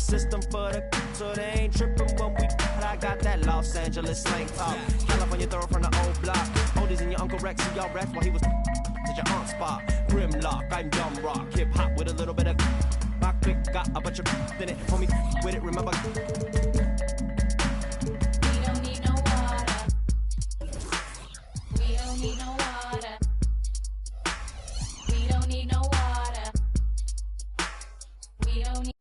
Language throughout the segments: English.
system for the so they ain't tripping when we. I got that Los Angeles slang talk. California throw from the old block. Oldies and your Uncle Rex, see y'all Rex while he was at your aunt's spot. Grimlock, I'm dumb rock. Hip hop with a little bit of. My click got a bunch of in it. Homie with it, remember. We don't need no water. We don't need no water. We don't need no water. We don't need.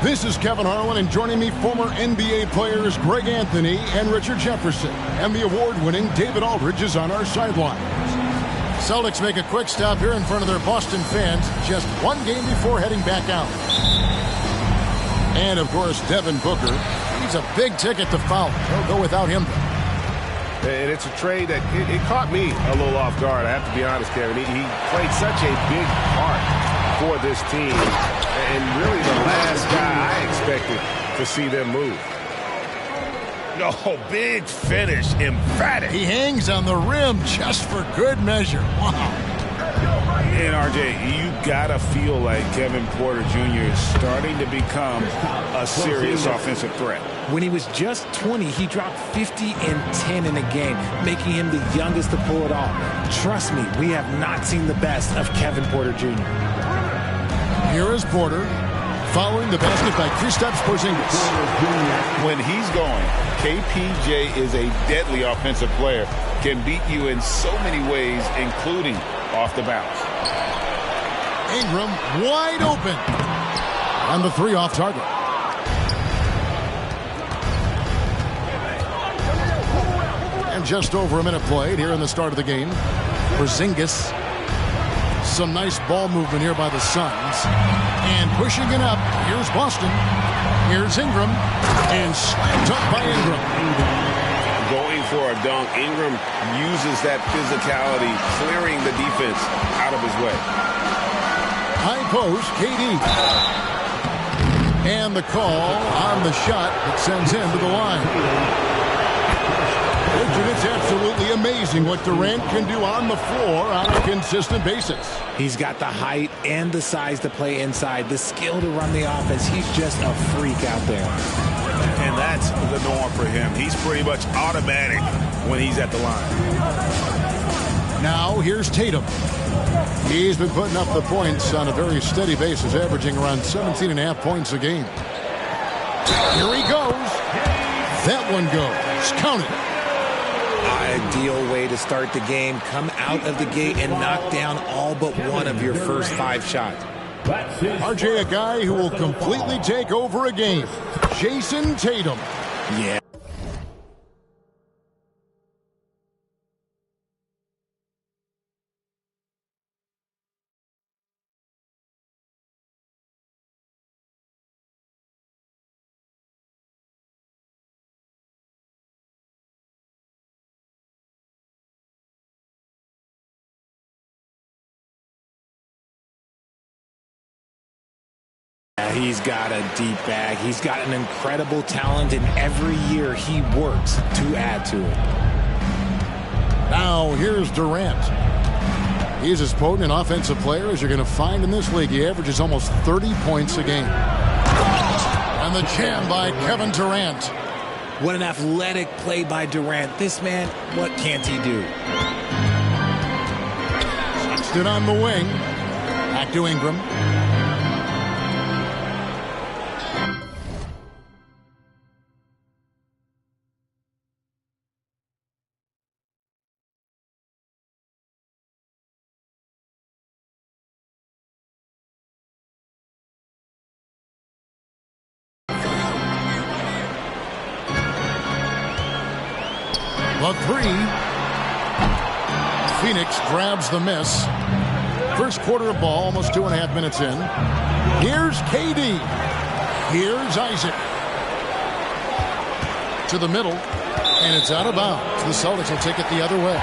This is Kevin Harlan, and joining me, former NBA players Greg Anthony and Richard Jefferson. And the award-winning David Aldridge is on our sideline. Celtics make a quick stop here in front of their Boston fans just one game before heading back out. And, of course, Devin Booker. He's a big ticket to foul. They'll go without him. And it's a trade that it caught me a little off guard, I have to be honest, Kevin. He played such a big part for this team. And really the last guy I expected to see them move. Oh, big finish, emphatic. He hangs on the rim just for good measure. Wow. And RJ, you gotta feel like Kevin Porter Jr. is starting to become a serious offensive threat. When he was just 20, he dropped 50 and 10 in a game, making him the youngest to pull it off. Trust me, we have not seen the best of Kevin Porter Jr. Here is Porter, following the basket by Kristaps Porzingis. When he's going, KPJ is a deadly offensive player. Can beat you in so many ways, including off the bounce. Ingram wide open. On the three off target. And just over a minute played here in the start of the game. Porzingis. Some nice ball movement here by the Suns. And pushing it up. Here's Boston. Here's Ingram. And slammed up by Ingram. Going for a dunk. Ingram uses that physicality, clearing the defense out of his way. High post, KD. And the call on the shot that sends him to the line. Richard, it's absolutely amazing what Durant can do on the floor on a consistent basis. He's got the height and the size to play inside, the skill to run the offense. He's just a freak out there. And that's the norm for him. He's pretty much automatic when he's at the line. Now here's Tatum. He's been putting up the points on a very steady basis, averaging around 17.5 points a game. Here he goes. That one goes. Count it. Ideal way to start the game. Come out of the gate and knock down all but one of your first 5 shots. RJ, a guy who will completely take over a game. Jason Tatum. Yeah. He's got a deep bag. He's got an incredible talent, and every year he works to add to it. Now here's Durant. He's as potent an offensive player as you're going to find in this league. He averages almost 30 points a game. And the jam by Kevin Durant. What an athletic play by Durant. This man, what can't he do? Stood on the wing. Back to Ingram. The three. Phoenix grabs the miss. First quarter of ball, almost 2.5 minutes in. Here's KD. Here's Isaac. To the middle, and it's out of bounds. The Celtics will take it the other way.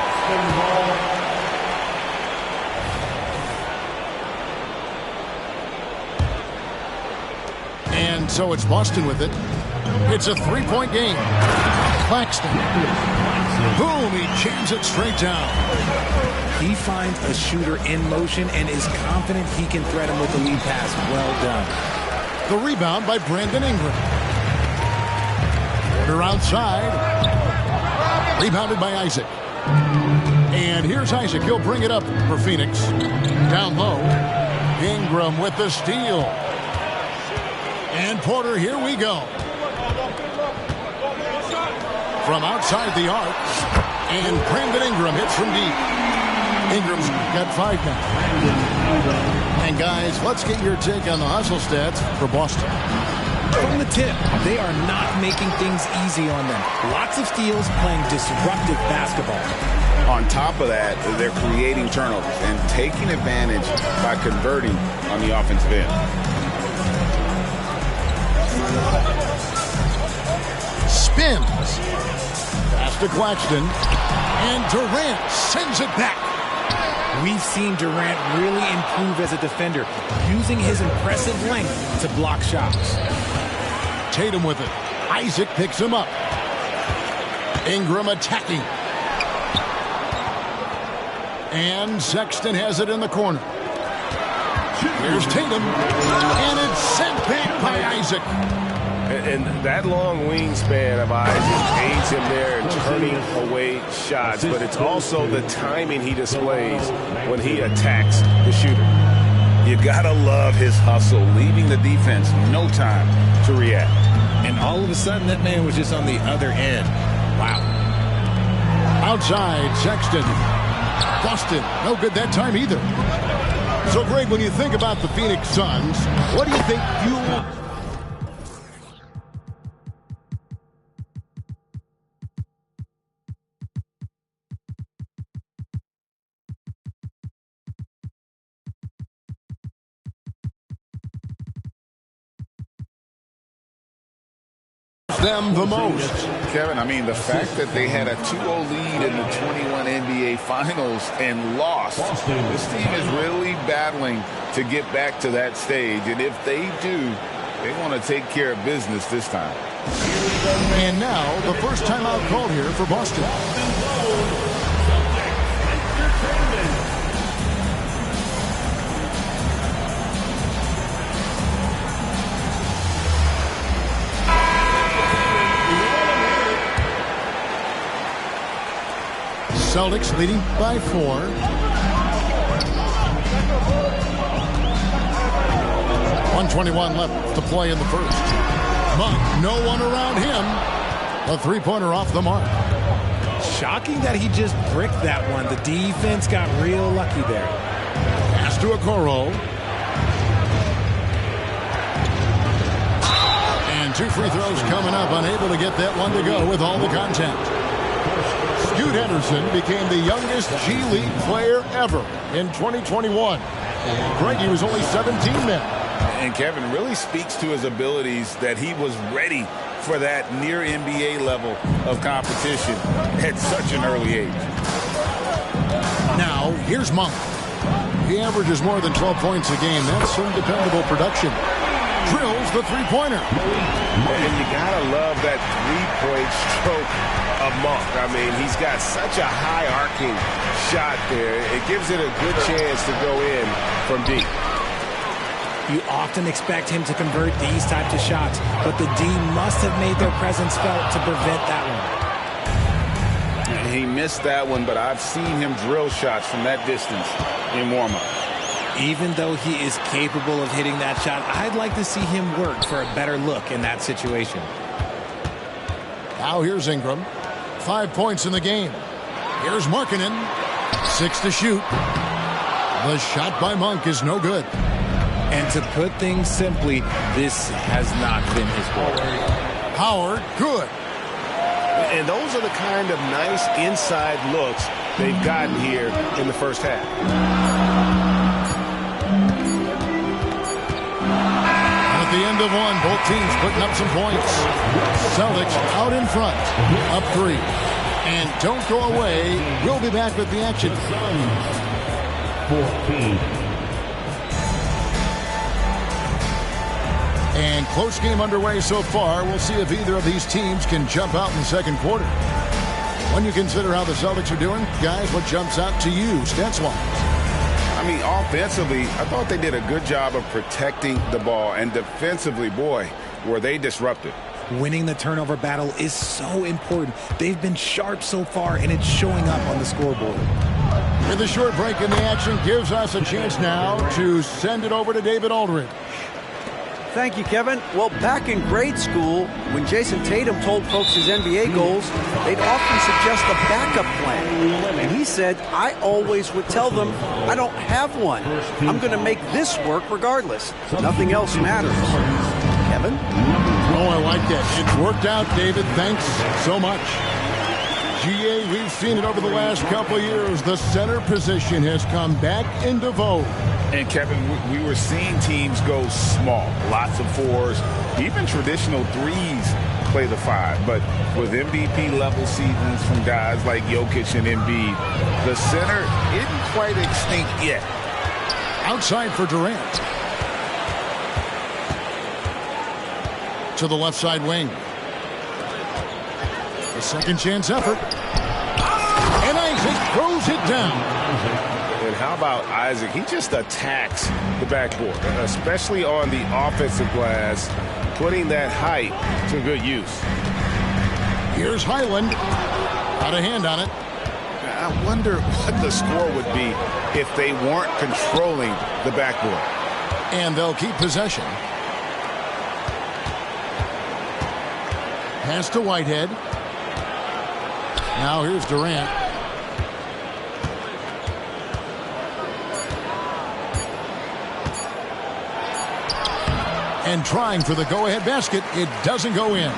And so it's Boston with it. It's a three-point game. Claxton. Boom, he jams it straight down. He finds a shooter in motion and is confident he can threat him with the lead pass. Well done. The rebound by Brandon Ingram. They're outside. Rebounded by Isaac. And here's Isaac. He'll bring it up for Phoenix. Down low. Ingram with the steal. And Porter, here we go. From outside the arc. And Brandon Ingram hits from deep. Ingram's got 5 now. And guys, let's get your take on the hustle stats for Boston. From the tip, they are not making things easy on them. Lots of steals, playing disruptive basketball. On top of that, they're creating turnovers and taking advantage by converting on the offensive end. Spins. Pass to Claxton. And Durant sends it back. We've seen Durant really improve as a defender, using his impressive length to block shots. Tatum with it. Isaac picks him up. Ingram attacking. And Sexton has it in the corner. Here's Tatum. And it's sent back by Isaac. And that long wingspan of Isaac aids him there in turning away shots. But it's also the timing he displays when he attacks the shooter. You gotta love his hustle, leaving the defense no time to react. And all of a sudden, that man was just on the other end. Wow. Outside, Sexton. Boston, no good that time either. So, Greg, when you think about the Phoenix Suns, what do you think them the most? Kevin, I mean, the fact that they had a 2-0 lead in the 21 NBA Finals and lost. This team is really battling to get back to that stage. And if they do, they want to take care of business this time. And now, the first timeout called here for Boston. Celtics leading by 4. 1:21 left to play in the first. Monk, no one around him. A three-pointer off the mark. Shocking that he just bricked that one. The defense got real lucky there. Pass to Okoro. And 2 free throws coming up. Unable to get that one to go with all the contact. Scoot Henderson became the youngest G League player ever in 2021. Greg, he was only 17 then. And Kevin really speaks to his abilities that he was ready for that near NBA level of competition at such an early age. Now, here's Monk. He averages more than 12 points a game. That's some dependable production. Drills the three-pointer. And you gotta love that three-point stroke of Monk. I mean, he's got such a high arcing shot there. It gives it a good chance to go in from deep. You often expect him to convert these types of shots, but the D must have made their presence felt to prevent that one. He missed that one, but I've seen him drill shots from that distance in warm-up. Even though he is capable of hitting that shot, I'd like to see him work for a better look in that situation. Now here's Ingram. 5 points in the game. Here's Markkanen. 6 to shoot. The shot by Monk is no good. And to put things simply, this has not been his goal. Howard, good. And those are the kind of nice inside looks they've gotten here in the first half. At the end of one, both teams putting up some points. Celtics out in front, up 3. And don't go away. We'll be back with the action. 14. And close game underway so far. We'll see if either of these teams can jump out in the second quarter. When you consider how the Celtics are doing, guys, what jumps out to you, stats-wise? I mean, offensively, I thought they did a good job of protecting the ball. And defensively, boy, were they disruptive. Winning the turnover battle is so important. They've been sharp so far, and it's showing up on the scoreboard. With a short break in the action, gives us a chance now to send it over to David Aldridge. Thank you, Kevin. Well, back in grade school, when Jason Tatum told folks his NBA goals, they'd often suggest a backup plan. And he said, I always would tell them, I don't have one. I'm going to make this work regardless. Nothing else matters. Kevin? Oh, I like that. It worked out, David. Thanks so much. GA, we've seen it over the last couple of years. The center position has come back into vogue. And, Kevin, we were seeing teams go small, lots of 4s, even traditional 3s play the 5. But with MVP-level seasons from guys like Jokic and Embiid, the center isn't quite extinct yet. Outside for Durant. To the left side wing. A second chance effort. And Isaac throws it down. And how about Isaac? He just attacks the backboard, especially on the offensive glass, putting that height to good use. Here's Highland. Got a hand on it. I wonder what the score would be if they weren't controlling the backboard. And they'll keep possession. Pass to Whitehead. Now here's Durant. And trying for the go-ahead basket. It doesn't go in.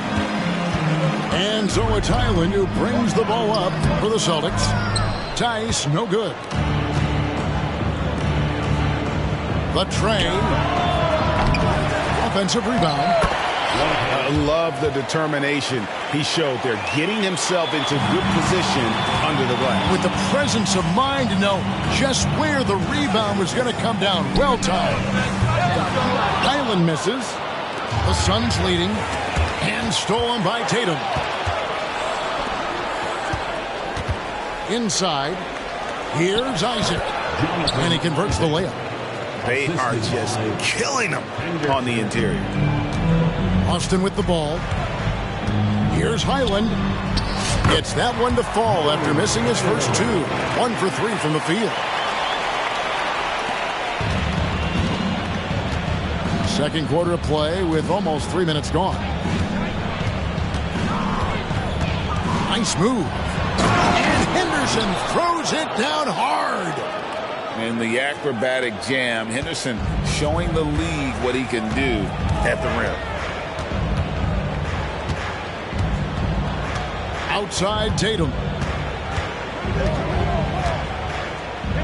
And so it's Highland who brings the ball up for the Celtics. Tice, no good. The train. Offensive rebound. I love the determination he showed there, getting himself into good position under the glass. With the presence of mind to know just where the rebound was going to come down. Well timed. Highland misses. The Suns leading. And stolen by Tatum. Inside. Here's Isaac. And he converts the layup. They are just killing him on the interior. Austin with the ball. Here's Highland. Gets that one to fall after missing his first 2. 1 for 3 from the field. Second quarter of play with almost 3 minutes gone. Nice move. And Henderson throws it down hard. In the acrobatic jam, Henderson showing the league what he can do at the rim. Outside Tatum.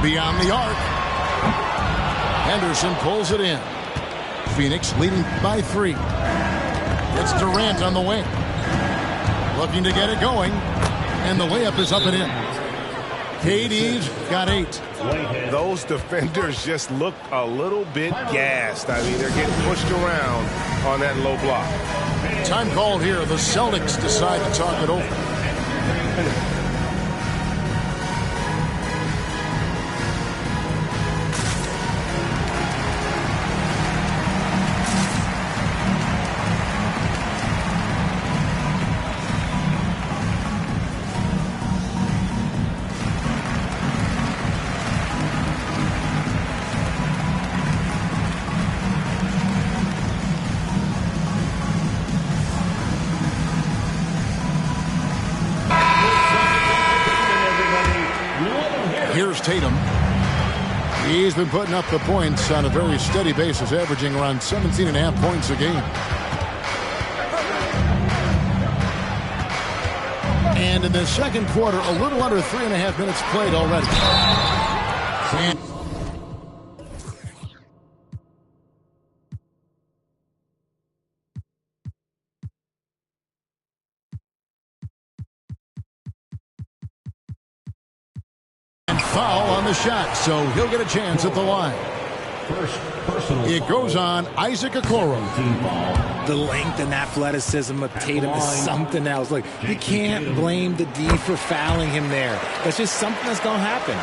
Beyond the arc. Henderson pulls it in. Phoenix leading by 3. It's Durant on the wing. Looking to get it going. And the layup is up and in. KD's got 8. Those defenders just look a little bit gassed. I mean, they're getting pushed around on that low block. Time called here. The Celtics decide to talk it over. Here's Tatum. He's been putting up the points on a very steady basis, averaging around 17.5 points a game. And in the second quarter, a little under 3.5 minutes played already. And foul on the shot, so he'll get a chance at the line. It goes on Isaac Okoro. The length and athleticism of Tatum is something else. Look, you can't blame the D for fouling him there. That's just something that's going to happen.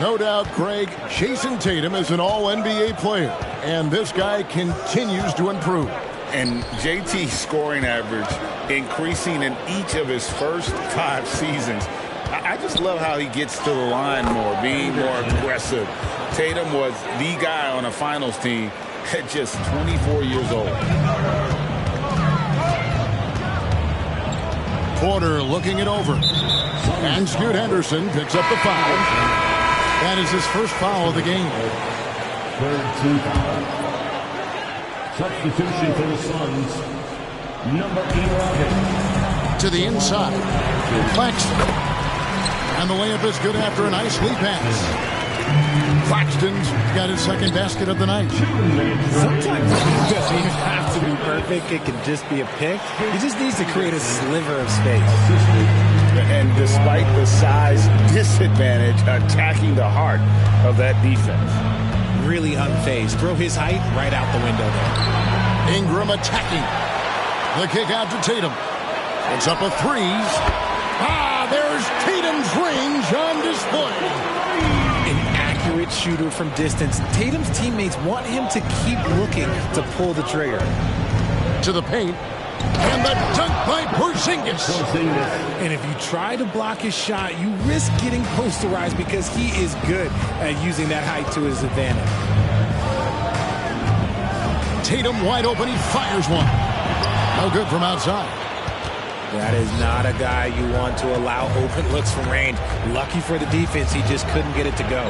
No doubt, Craig, Jason Tatum is an all-NBA player, and this guy continues to improve. And JT's scoring average increasing in each of his first 5 seasons. I just love how he gets to the line more, being more aggressive. Tatum was the guy on a finals team at just 24 years old. Porter looking it over. And Scoot Henderson picks up the foul. That is his first foul of the game. Third team foul. Substitution for the Suns. Number 11. To the inside. Claxton. And the layup is good after a nice lead pass. Claxton's got his second basket of the night. Sometimes it doesn't even have to be perfect. It can just be a pick. He just needs to create a sliver of space. And despite the size disadvantage, attacking the heart of that defense. Really unfazed. Throw his height right out the window there. Ingram attacking. The kick out to Tatum. It's up a threes. There's Tatum's range on display. An accurate shooter from distance. Tatum's teammates want him to keep looking to pull the trigger. To the paint. And the dunk by Porzingis. And if you try to block his shot, you risk getting posterized because he is good at using that height to his advantage. Tatum wide open. He fires one. No good from outside. That is not a guy you want to allow open looks from range. Lucky for the defense, he just couldn't get it to go.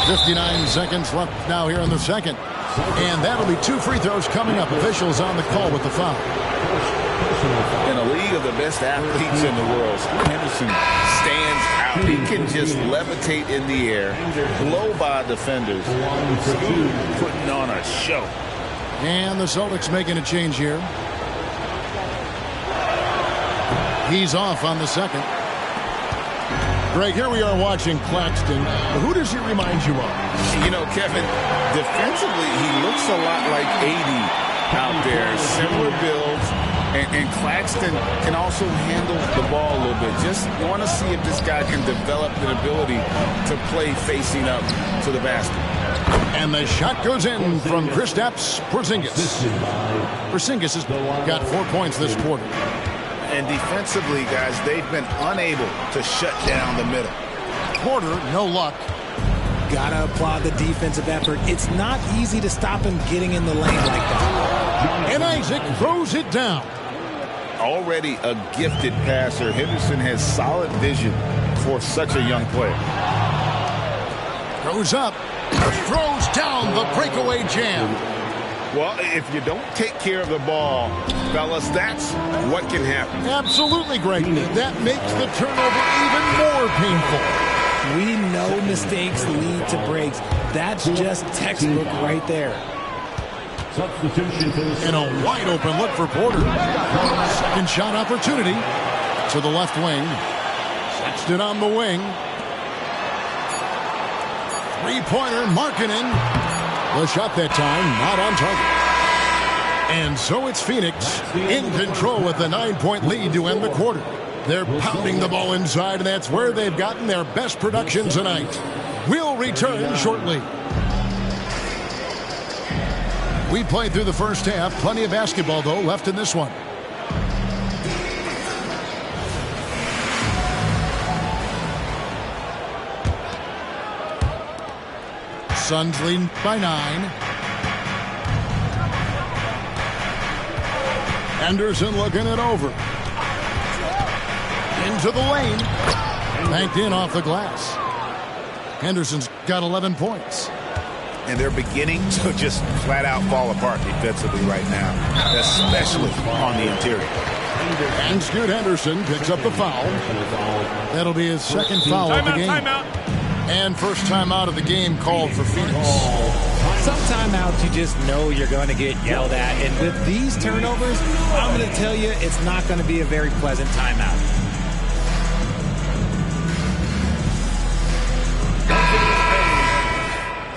59 seconds left now here in the second. And that'll be 2 free throws coming up. Officials on the call with the foul. In a league of the best athletes in the world, Henderson stands out. He can just levitate in the air, blow by defenders, putting on a show. And the Celtics making a change here. He's off on the second. Greg, here we are watching Claxton. Who does he remind you of? You know, Kevin, defensively, he looks a lot like 80 out there. Similar builds. And Claxton can also handle the ball a little bit. Just want to see if this guy can develop an ability to play facing up to the basket. And the shot goes in from Kristaps Porzingis. Porzingis has got 4 points this quarter. And defensively, guys, they've been unable to shut down the middle. Porter, no luck. Gotta applaud the defensive effort. It's not easy to stop him getting in the lane like that. And Isaac throws it down. Already a gifted passer, Henderson has solid vision for such a young player. Goes up. Throws down the breakaway jam. Well, if you don't take care of the ball, fellas, that's what can happen. Absolutely, Greg. That makes the turnover even more painful. We know mistakes lead to breaks. That's just textbook right there. Substitution for the And a wide open look for Porter. Second shot opportunity to the left wing. Sexton on the wing. Three-pointer, Markkanen. The shot that time, not on target. And so it's Phoenix in control with the 9-point lead to end the quarter. They're pounding the ball inside, and that's where they've gotten their best production tonight. We'll return shortly. We played through the first half. Plenty of basketball, though, left in this one. Suns leading by 9. Henderson looking it over. Into the lane. Banked in off the glass. Henderson's got 11 points. and they're beginning to just flat out fall apart defensively right now, especially on the interior. And Scoot Henderson picks up the foul. That'll be his second foul of the game. Timeout. And first timeout of the game called for Phoenix. Some timeouts you just know you're going to get yelled at. And with these turnovers, I'm going to tell you it's not going to be a very pleasant timeout.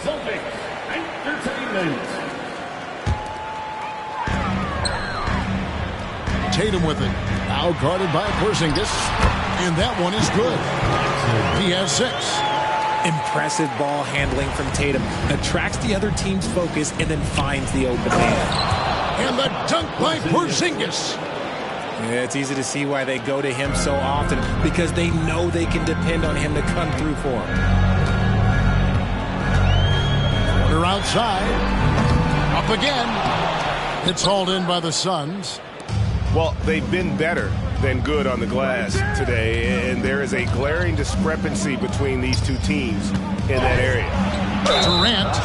Celtics Entertainment. Tatum with it. Now guarded by Porzingis. And that one is good. He has 6. Impressive ball handling from Tatum. Attracts the other team's focus and then finds the open man. And the dunk by Porzingis. Yeah, it's easy to see why they go to him so often, because they know they can depend on him to come through for them. Quarter outside. Up again. It's hauled in by the Suns. Well, they've been better than good on the glass today, and there is a glaring discrepancy between these two teams in that area. Durant,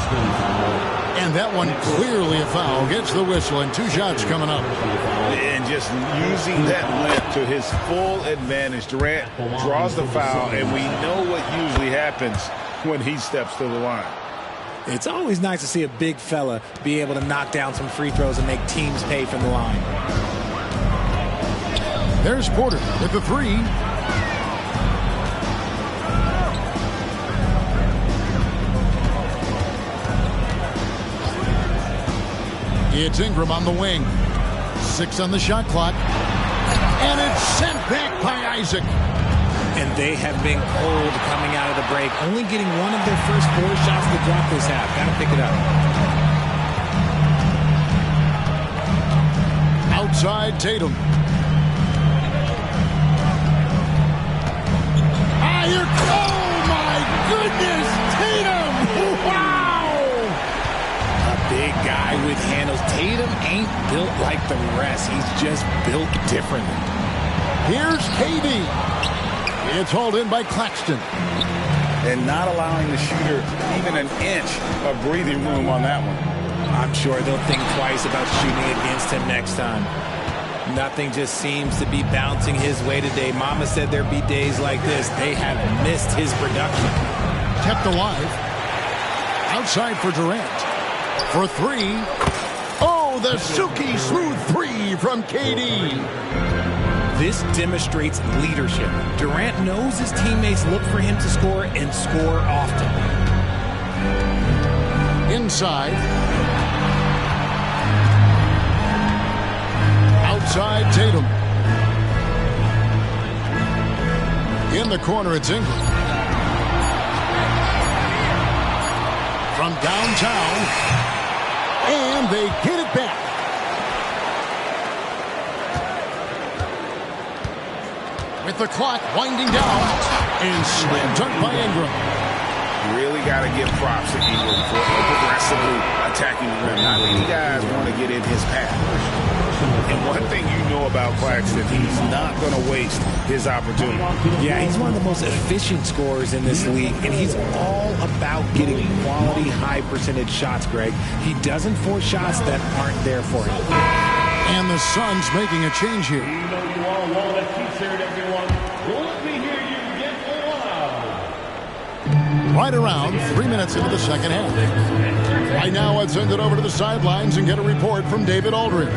and that one clearly a foul, gets the whistle, and 2 shots coming up. And just using that length to his full advantage, Durant draws the foul, and we know what usually happens when he steps to the line. It's always nice to see a big fella be able to knock down some free throws and make teams pay from the line. There's Porter with the 3. It's Ingram on the wing. 6 on the shot clock. And it's sent back by Isaac. And they have been cold coming out of the break, only getting one of their first 4 shots to drop this half. Got to pick it up. Outside Tatum. Oh, my goodness, Tatum! Wow! A big guy with handles. Tatum ain't built like the rest. He's just built differently. Here's KD. It's hauled in by Claxton. And not allowing the shooter even an inch of breathing room on that one. I'm sure they'll think twice about shooting against him next time. Nothing just seems to be bouncing his way today. Mama said there'd be days like this. They have missed his production. Kept alive. Outside for Durant. For 3. Oh, the silky smooth 3 from KD. This demonstrates leadership. Durant knows his teammates look for him to score and score often. Inside. Outside Tatum. In the corner, it's Ingram. From downtown. And they get it back. With the clock winding down. And slam dunk by Ingram. You really got to give props to Ingram for aggressively attacking the rim. Not many guys want to get in his path. And one thing you know about Claxton, he's not going to waste his opportunity. Yeah, he's one of the most efficient scorers in this league, and he's all about getting quality, high-percentage shots, Greg. He doesn't force shots that aren't there for him. And the Suns making a change here. You know you all want that T-shirt, everyone. Well, let me hear you get loud. Right around 3 minutes into the second half. Right now, let's send it over to the sidelines and get a report from David Aldridge.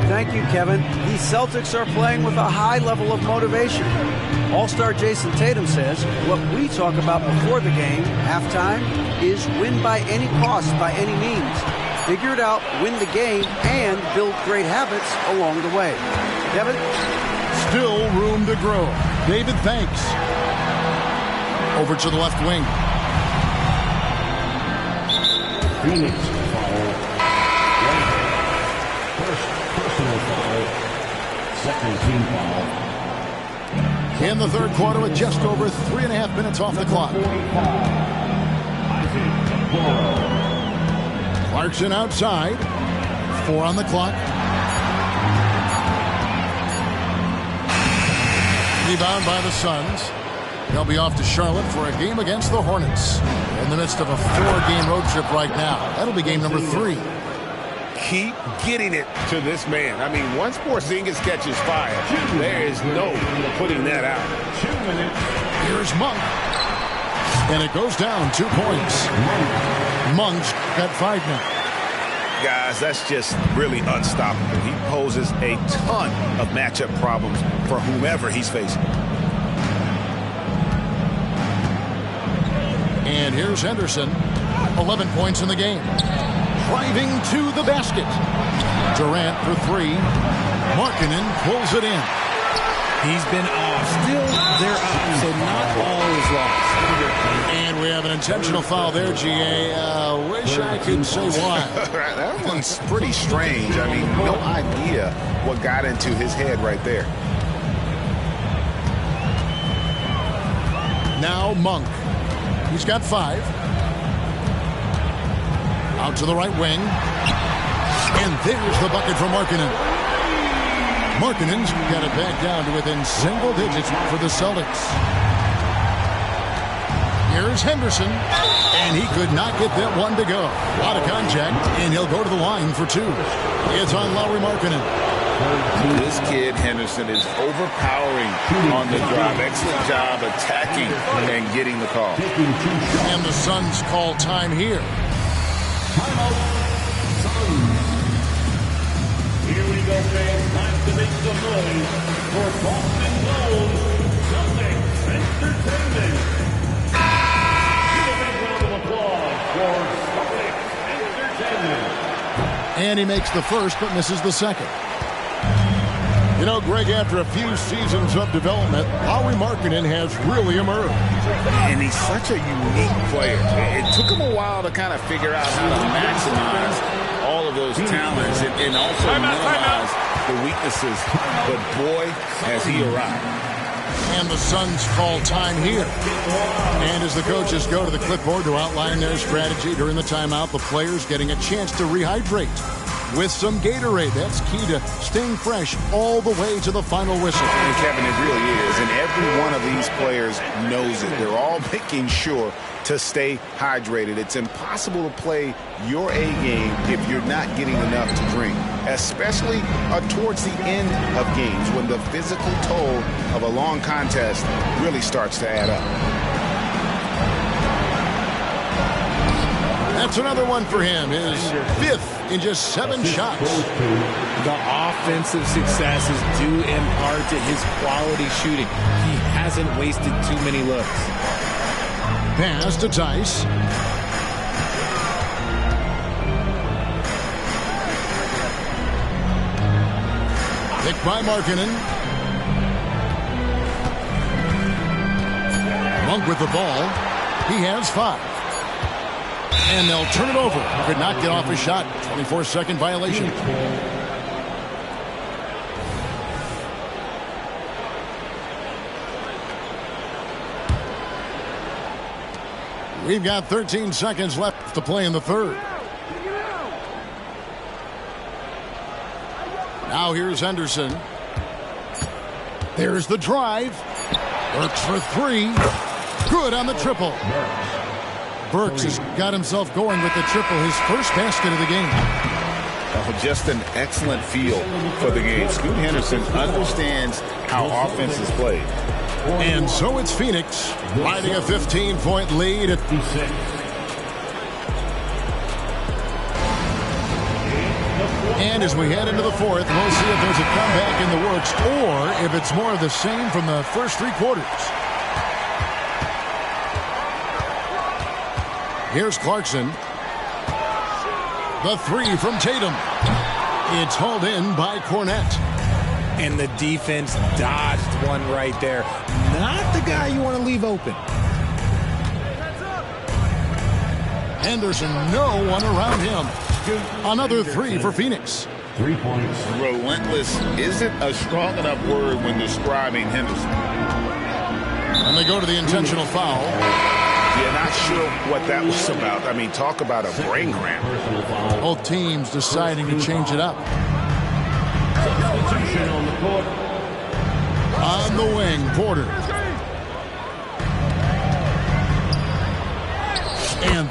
Thank you, Kevin. These Celtics are playing with a high level of motivation. All-star Jason Tatum says what we talk about before the game, halftime, is win by any cost, by any means. Figure it out, win the game, and build great habits along the way. Kevin? Still room to grow. David, thanks. Over to the left wing. Phoenix foul. First personal foul. Second team foul. In the third quarter with just over 3.5 minutes off the clock. Clarkson outside. 4 on the clock. Rebound by the Suns. They'll be off to Charlotte for a game against the Hornets. In the midst of a 4-game road trip right now. That'll be game number 3. Keep getting it to this man. I mean, once Porzingis catches fire, there is no putting that out. Here's Monk. And it goes down 2 points. Monk's got 5 now. Guys, that's just really unstoppable. He poses a ton of matchup problems for whomever he's facing. And here's Henderson. 11 points in the game. Driving to the basket. Durant for 3. Markkanen pulls it in. He's been off. Still, they're up, so not all is lost. And we have an intentional foul there, GA. Wish I could say why. That one's pretty strange. I mean, no idea what got into his head right there. Now Monk. He's got 5. Out to the right wing. And there's the bucket from Markkanen. Markkanen's got it back down to within single digits for the Celtics. Here's Henderson. And he could not get that one to go. Out of contact, and he'll go to the line for 2. It's on Lauri Markkanen. This kid, Henderson, is overpowering on the drive. Excellent job attacking and getting the call. And the Suns call time here. Timeout, Suns. Here we go, fans. Time to make some noise for Boston Gold Celtics Entertainment. Give a big round of applause for Celtics Entertainment. And he makes the first, but misses the second. You know, Greg, after a few seasons of development, Lauri Markkanen has really emerged. And he's such a unique player. It took him a while to kind of figure out how to maximize all of those talents and also minimize the weaknesses. But boy, has he arrived. And the Suns call time here. And as the coaches go to the clipboard to outline their strategy during the timeout, the players getting a chance to rehydrate with some Gatorade. That's key to staying fresh all the way to the final whistle. And Kevin, it really is. And every one of these players knows it. They're all making sure to stay hydrated. It's impossible to play your A game if you're not getting enough to drink, especially towards the end of games when the physical toll of a long contest really starts to add up. That's another one for him. His 5th in just 7 shots. The offensive success is due in part to his quality shooting. He hasn't wasted too many looks. Pass to Tice. Picked by Markkanen. Monk with the ball. He has 5. And they'll turn it over. Could not get off a shot. 24-second violation. We've got 13 seconds left to play in the third. Now here's Henderson. There's the drive. Burks for 3. Good on the triple. Burks has got himself going with the triple, his first basket of the game. Oh, just an excellent feel for the game. Scoot Henderson understands how offense is played. And so it's Phoenix riding a 15-point lead. And as we head into the fourth, we'll see if there's a comeback in the works or if it's more of the same from the first 3 quarters. Here's Clarkson. The 3 from Tatum. It's hauled in by Cornette. And the defense dodged one right there. Not the guy you want to leave open. Henderson, no one around him. Another 3 for Phoenix. 3 points. Relentless isn't a strong enough word when describing Henderson. And they go to the intentional foul. Yeah, not sure what that was about. I mean, talk about a brain cramp. Both teams deciding to change it up. Substitution on the court. On the wing, Porter.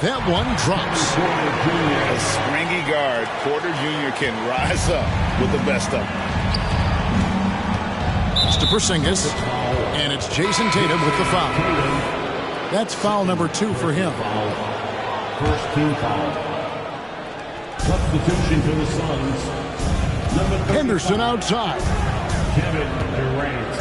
that one drops. A springy guard, Porter Jr. can rise up with the best of them. It's to Porzingis, and it's Jason Tatum with the foul. That's foul number 2 for him. First team foul. Substitution for the Suns. Henderson outside. Kevin Durant.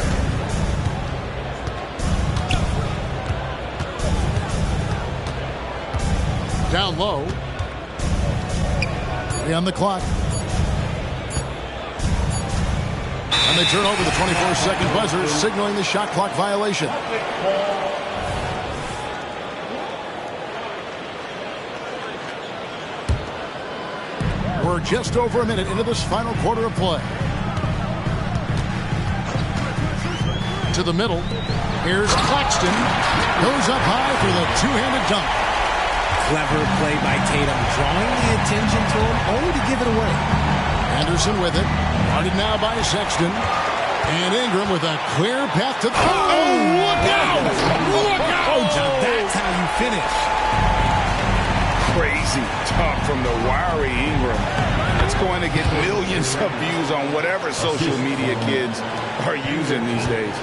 Down low. 3 on the clock. And they turn over the 24-second buzzer, signaling the shot clock violation. We're just over a minute into this final quarter of play. To the middle. Here's Claxton. Goes up high for the two-handed dunk. Clever play by Tatum, drawing the attention to him, only to give it away. Anderson with it. Guarded now by Sexton. And Ingram with a clear path to... Oh, look out! Look out! Now that's how you finish. Crazy talk from the wiry Ingram. It's going to get millions of views on whatever social media kids are using these days.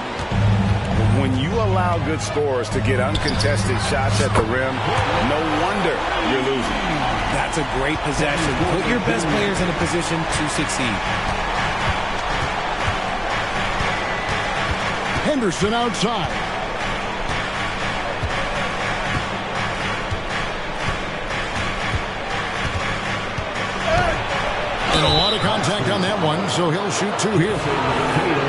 When you allow good scorers to get uncontested shots at the rim, no wonder you're losing. That's a great possession. Put your best players in a position to succeed. Henderson outside. And a lot of contact on that one, so he'll shoot 2 here.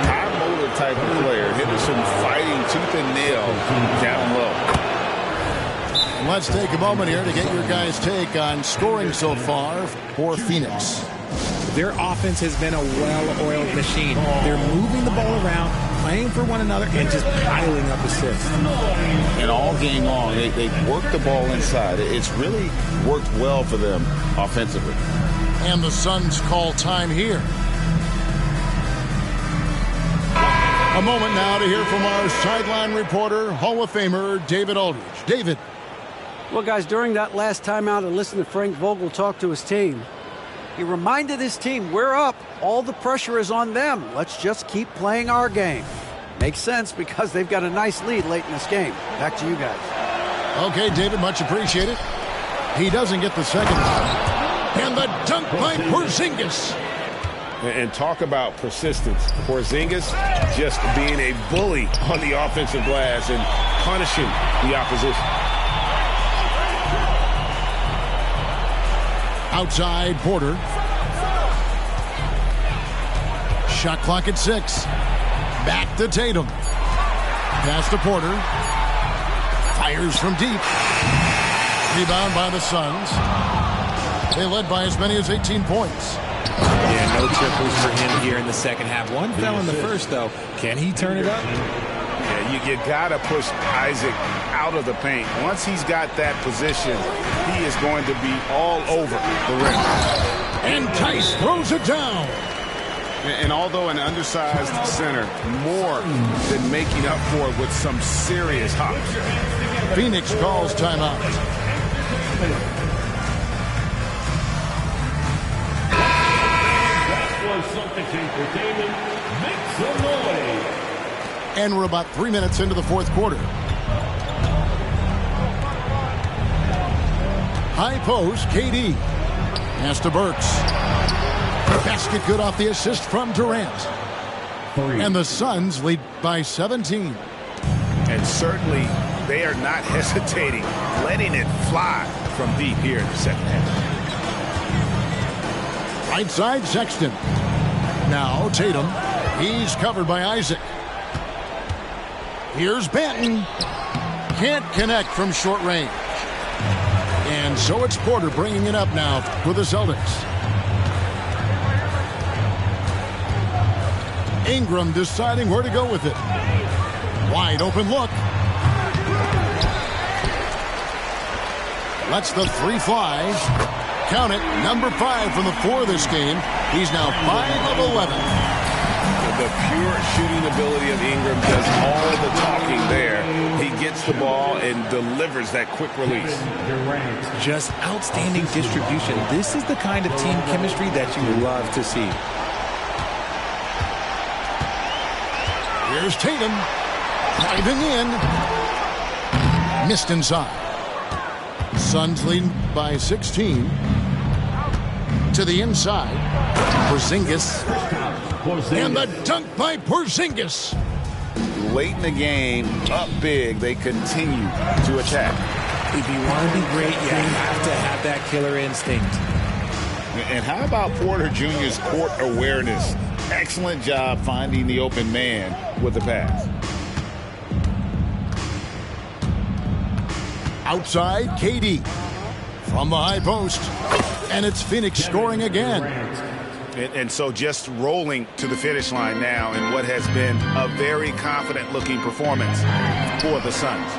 High motor type of player. Henderson fighting tooth and nail down low. Let's take a moment here to get your guys' take on scoring so far for Phoenix. Their offense has been a well-oiled machine. They're moving the ball around, playing for one another, and just piling up assists. And all game long, they work the ball inside. It's really worked well for them offensively. And the Suns call time here. A moment now to hear from our sideline reporter, Hall of Famer David Aldridge. David. Well, guys, during that last timeout, I listened to Frank Vogel talk to his team. He reminded his team, we're up. All the pressure is on them. Let's just keep playing our game. Makes sense because they've got a nice lead late in this game. Back to you guys. Okay, David, much appreciated. He doesn't get the second one. And the dunk by Porzingis. And talk about persistence. Porzingis just being a bully on the offensive glass and punishing the opposition. Outside, Porter. Shot clock at 6. Back to Tatum. Pass to Porter. Fires from deep. Rebound by the Suns. They led by as many as 18 points. Yeah, no triples for him here in the second half. One fell in the first, though. Can he turn it up? Yeah, you got to push Isaac out of the paint. Once he's got that position, he is going to be all over the rim. And Tice throws it down. And although an undersized center, more than making up for it with some serious hops. Phoenix calls timeout. Entertainment, make some noise. And we're about 3 minutes into the fourth quarter. High post, KD. Pass to Burks. Basket good off the assist from Durant. And the Suns lead by 17. And certainly they are not hesitating, letting it fly from deep here in the second half. Right side, Sexton. Now Tatum. He's covered by Isaac. Here's Banton. Can't connect from short range. And so it's Porter bringing it up now for the Celtics. Ingram deciding where to go with it. Wide open look. Lets the 3 fly. Count it, number 5 from the 4 this game. He's now 5 of 11. The pure shooting ability of Ingram does all the talking there. He gets the ball and delivers that quick release. Just outstanding distribution. This is the kind of team chemistry that you love to see. Here's Tatum. Driving in. Missed inside. Suns leading by 16. To the inside. Porzingis. And the dunk by Porzingis. Late in the game, up big, they continue to attack. If you want to be great, you have to have that killer instinct. And how about Porter Jr.'s court awareness? Excellent job finding the open man with the pass. Outside, KD. From the high post. And it's Phoenix scoring again. And so just rolling to the finish line now in what has been a very confident-looking performance for the Suns.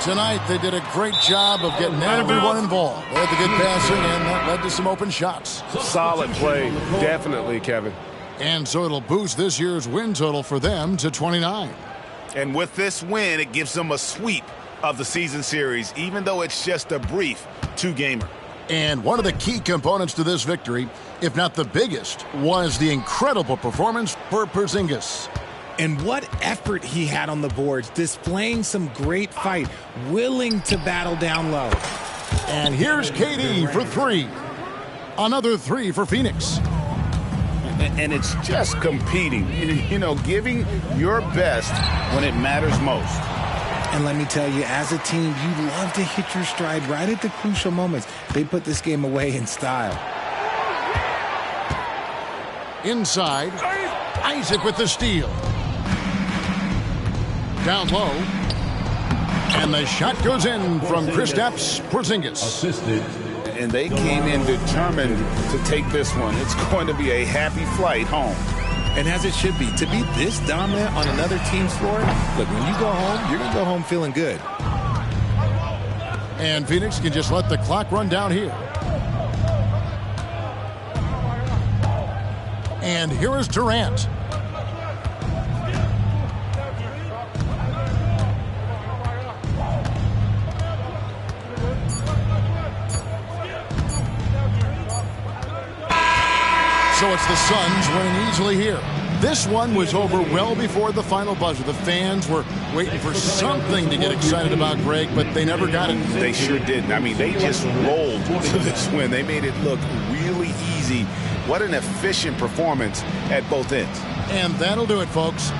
Tonight, they did a great job of getting everyone involved. They had the good passing, and that led to some open shots. Solid play, definitely, Kevin. And so it'll boost this year's win total for them to 29. And with this win, it gives them a sweep of the season series, even though it's just a brief two-gamer. And one of the key components to this victory, if not the biggest, was the incredible performance for Porzingis. And what effort he had on the boards, displaying some great fight, willing to battle down low. And here's KD for three. Another three for Phoenix. And it's just competing, you know, giving your best when it matters most. And let me tell you, as a team, you love to hit your stride right at the crucial moments. They put this game away in style. Inside, Isaac with the steal. Down low. And the shot goes in from Kristaps Porzingis. Assisted. And they came in determined to take this one. It's going to be a happy flight home. And as it should be, to be this dominant on another team's floor, look, when you go home, you're going to go home feeling good. And Phoenix can just let the clock run down here. And here is Durant. So it's the Suns winning easily here. This one was over well before the final buzzer. The fans were waiting for something to get excited about, Greg, but they never got it. They sure didn't. I mean, they just rolled to this win. They made it look really easy. What an efficient performance at both ends. And that'll do it, folks.